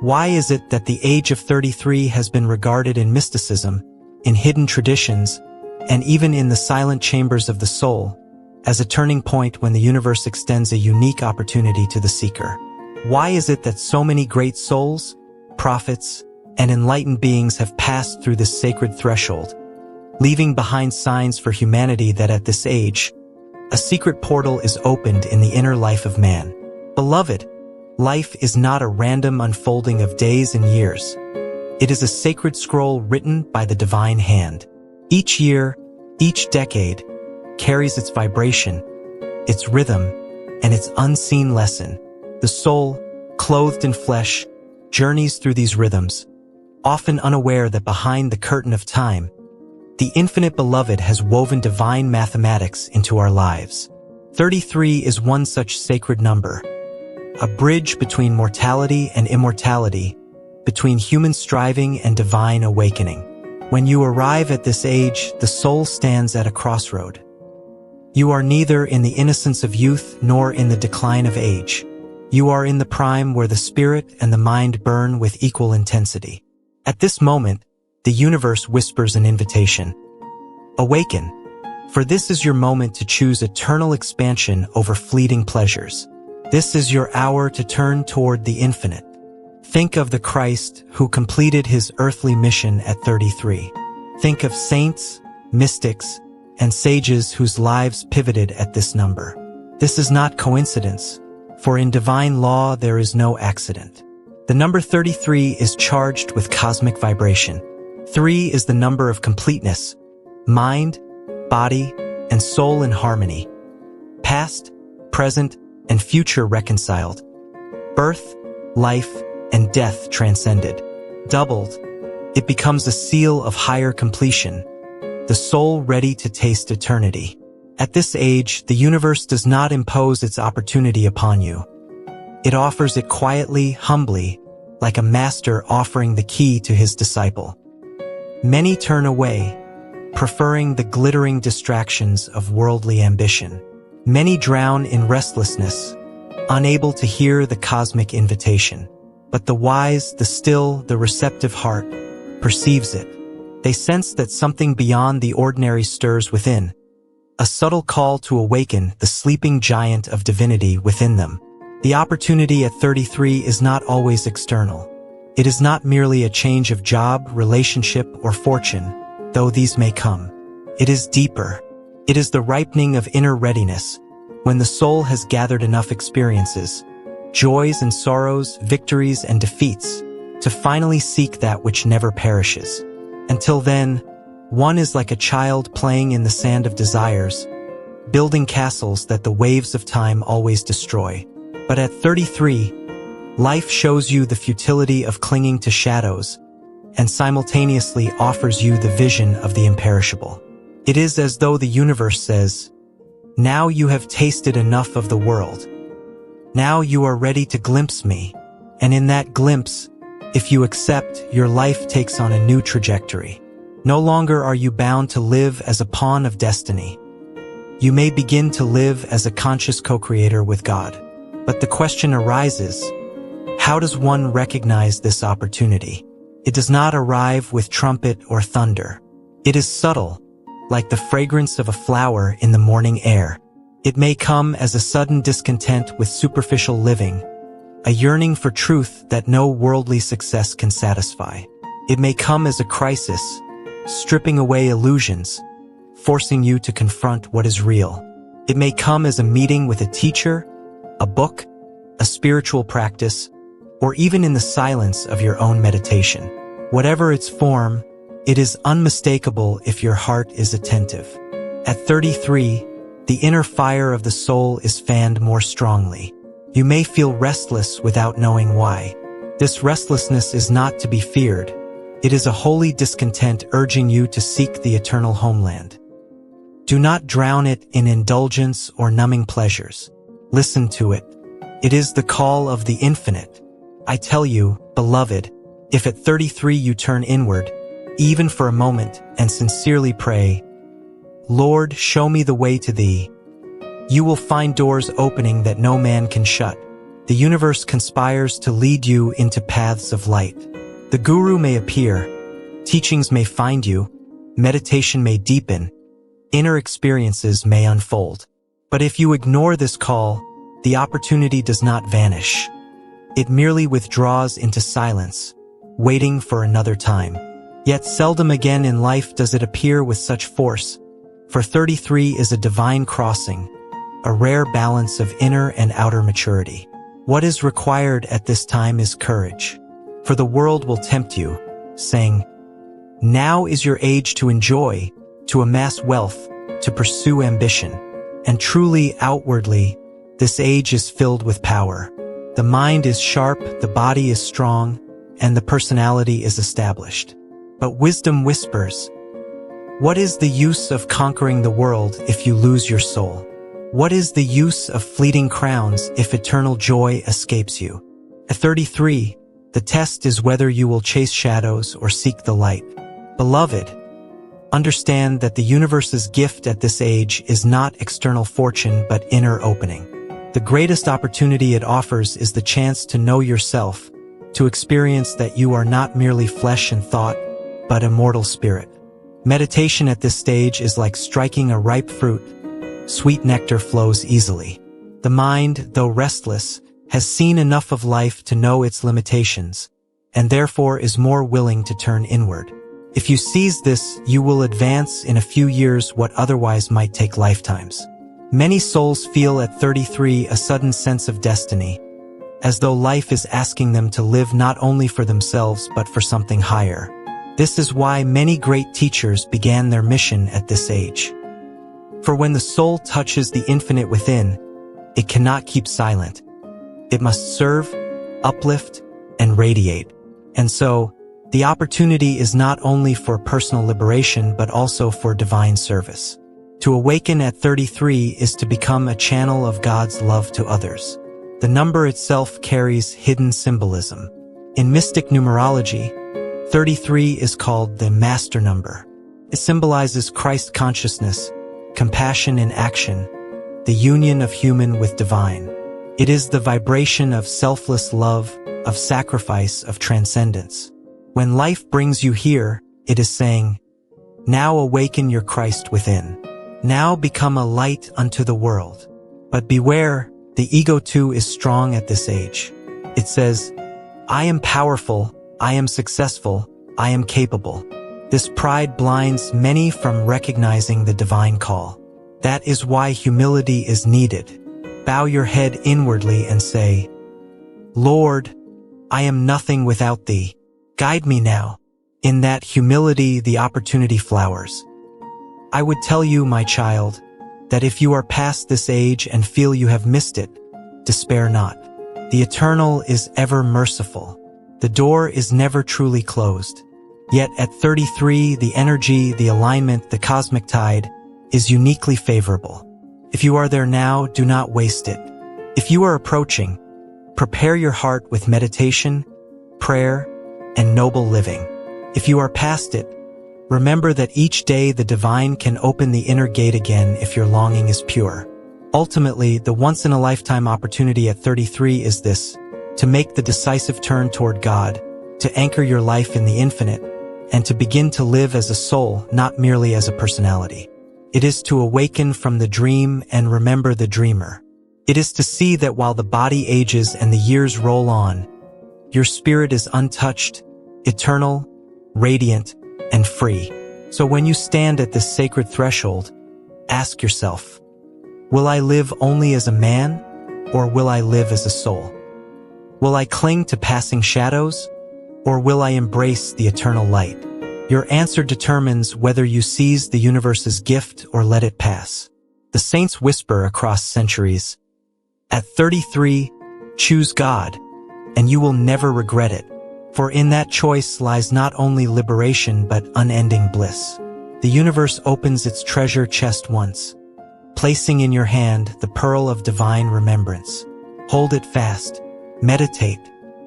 Why is it that the age of 33 has been regarded in mysticism, in hidden traditions, and even in the silent chambers of the soul, as a turning point when the universe extends a unique opportunity to the seeker? Why is it that so many great souls, prophets, and enlightened beings have passed through this sacred threshold, leaving behind signs for humanity that at this age, a secret portal is opened in the inner life of man? Beloved, life is not a random unfolding of days and years. It is a sacred scroll written by the divine hand. Each year, each decade, carries its vibration, its rhythm, and its unseen lesson. The soul, clothed in flesh, journeys through these rhythms, often unaware that behind the curtain of time, the infinite beloved has woven divine mathematics into our lives. 33 is one such sacred number, a bridge between mortality and immortality, between human striving and divine awakening. When you arrive at this age, the soul stands at a crossroad. You are neither in the innocence of youth nor in the decline of age. You are in the prime where the spirit and the mind burn with equal intensity. At this moment, the universe whispers an invitation. Awaken, for this is your moment to choose eternal expansion over fleeting pleasures. This is your hour to turn toward the infinite. Think of the Christ who completed his earthly mission at 33. Think of saints, mystics, and sages whose lives pivoted at this number. This is not coincidence, for in divine law there is no accident. The number 33 is charged with cosmic vibration. 3 is the number of completeness, mind, body, and soul in harmony. Past, present, and future reconciled. Birth, life, and death transcended. Doubled, it becomes a seal of higher completion, the soul ready to taste eternity. At this age, the universe does not impose its opportunity upon you. It offers it quietly, humbly, like a master offering the key to his disciple. Many turn away, preferring the glittering distractions of worldly ambition. Many drown in restlessness, unable to hear the cosmic invitation. But the wise, the still, the receptive heart perceives it. They sense that something beyond the ordinary stirs within, a subtle call to awaken the sleeping giant of divinity within them. The opportunity at 33 is not always external. It is not merely a change of job, relationship, or fortune, though these may come. It is deeper. It is the ripening of inner readiness, when the soul has gathered enough experiences, joys and sorrows, victories and defeats, to finally seek that which never perishes. Until then, one is like a child playing in the sand of desires, building castles that the waves of time always destroy. But at 33, life shows you the futility of clinging to shadows, and simultaneously offers you the vision of the imperishable. It is as though the universe says, "Now you have tasted enough of the world. Now you are ready to glimpse me." And in that glimpse, if you accept, your life takes on a new trajectory. No longer are you bound to live as a pawn of destiny. You may begin to live as a conscious co-creator with God. But the question arises, how does one recognize this opportunity? It does not arrive with trumpet or thunder. It is subtle, like the fragrance of a flower in the morning air. It may come as a sudden discontent with superficial living, a yearning for truth that no worldly success can satisfy. It may come as a crisis, stripping away illusions, forcing you to confront what is real. It may come as a meeting with a teacher, a book, a spiritual practice, or even in the silence of your own meditation. Whatever its form, it is unmistakable if your heart is attentive. At 33, the inner fire of the soul is fanned more strongly. You may feel restless without knowing why. This restlessness is not to be feared. It is a holy discontent urging you to seek the eternal homeland. Do not drown it in indulgence or numbing pleasures. Listen to it. It is the call of the infinite. I tell you, beloved, if at 33 you turn inward, even for a moment, and sincerely pray, "Lord, show me the way to thee," you will find doors opening that no man can shut. The universe conspires to lead you into paths of light. The guru may appear, teachings may find you, meditation may deepen, inner experiences may unfold. But if you ignore this call, the opportunity does not vanish. It merely withdraws into silence, waiting for another time. Yet seldom again in life does it appear with such force, for 33 is a divine crossing, a rare balance of inner and outer maturity. What is required at this time is courage, for the world will tempt you, saying, "Now is your age to enjoy, to amass wealth, to pursue ambition." And truly, outwardly, this age is filled with power. The mind is sharp, the body is strong, and the personality is established. But wisdom whispers, "What is the use of conquering the world if you lose your soul? What is the use of fleeting crowns if eternal joy escapes you?" At 33, the test is whether you will chase shadows or seek the light. Beloved, understand that the universe's gift at this age is not external fortune but inner opening. The greatest opportunity it offers is the chance to know yourself, to experience that you are not merely flesh and thought, but immortal spirit. Meditation at this stage is like striking a ripe fruit. Sweet nectar flows easily. The mind, though restless, has seen enough of life to know its limitations, and therefore is more willing to turn inward. If you seize this, you will advance in a few years what otherwise might take lifetimes. Many souls feel at 33 a sudden sense of destiny, as though life is asking them to live not only for themselves but for something higher. This is why many great teachers began their mission at this age. For when the soul touches the infinite within, it cannot keep silent. It must serve, uplift, and radiate. And so, the opportunity is not only for personal liberation but also for divine service. To awaken at 33 is to become a channel of God's love to others. The number itself carries hidden symbolism. In mystic numerology, 33 is called the master number. It symbolizes Christ consciousness, compassion in action, the union of human with divine. It is the vibration of selfless love, of sacrifice, of transcendence. When life brings you here, it is saying, "Now awaken your Christ within. Now become a light unto the world." But beware, the ego too is strong at this age. It says, "I am powerful, I am successful, I am capable." This pride blinds many from recognizing the divine call. That is why humility is needed. Bow your head inwardly and say, "Lord, I am nothing without thee. Guide me now." In that humility, the opportunity flowers. I would tell you, my child, that if you are past this age and feel you have missed it, despair not. The Eternal is ever merciful. The door is never truly closed. Yet at 33, the energy, the alignment, the cosmic tide is uniquely favorable. If you are there now, do not waste it. If you are approaching, prepare your heart with meditation, prayer, and noble living. If you are past it, remember that each day the divine can open the inner gate again if your longing is pure. Ultimately, the once-in-a-lifetime opportunity at 33 is this: to make the decisive turn toward God, to anchor your life in the infinite, and to begin to live as a soul, not merely as a personality. It is to awaken from the dream and remember the dreamer. It is to see that while the body ages and the years roll on, your spirit is untouched, eternal, radiant, and free. So when you stand at this sacred threshold, ask yourself, will I live only as a man, or will I live as a soul? Will I cling to passing shadows, or will I embrace the eternal light? Your answer determines whether you seize the universe's gift or let it pass. The saints whisper across centuries, at 33, choose God, and you will never regret it. For in that choice lies not only liberation but unending bliss. The universe opens its treasure chest once, placing in your hand the pearl of divine remembrance. Hold it fast, meditate,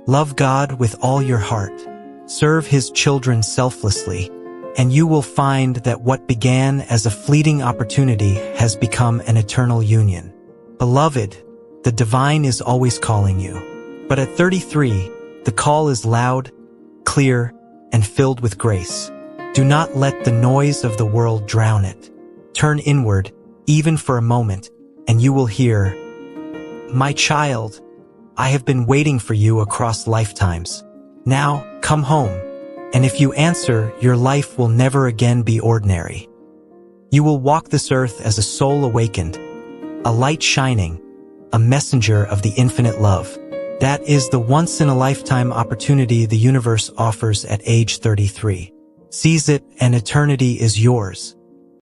love God with all your heart, serve His children selflessly, and you will find that what began as a fleeting opportunity has become an eternal union. Beloved, The divine is always calling you. But at 33, the call is loud, clear, and filled with grace. Do not let the noise of the world drown it. Turn inward, even for a moment, and you will hear, "My child, I have been waiting for you across lifetimes. Now, come home." And if you answer, your life will never again be ordinary. You will walk this earth as a soul awakened, a light shining, a messenger of the infinite love. That is the once-in-a-lifetime opportunity the universe offers at age 33. Seize it, and eternity is yours.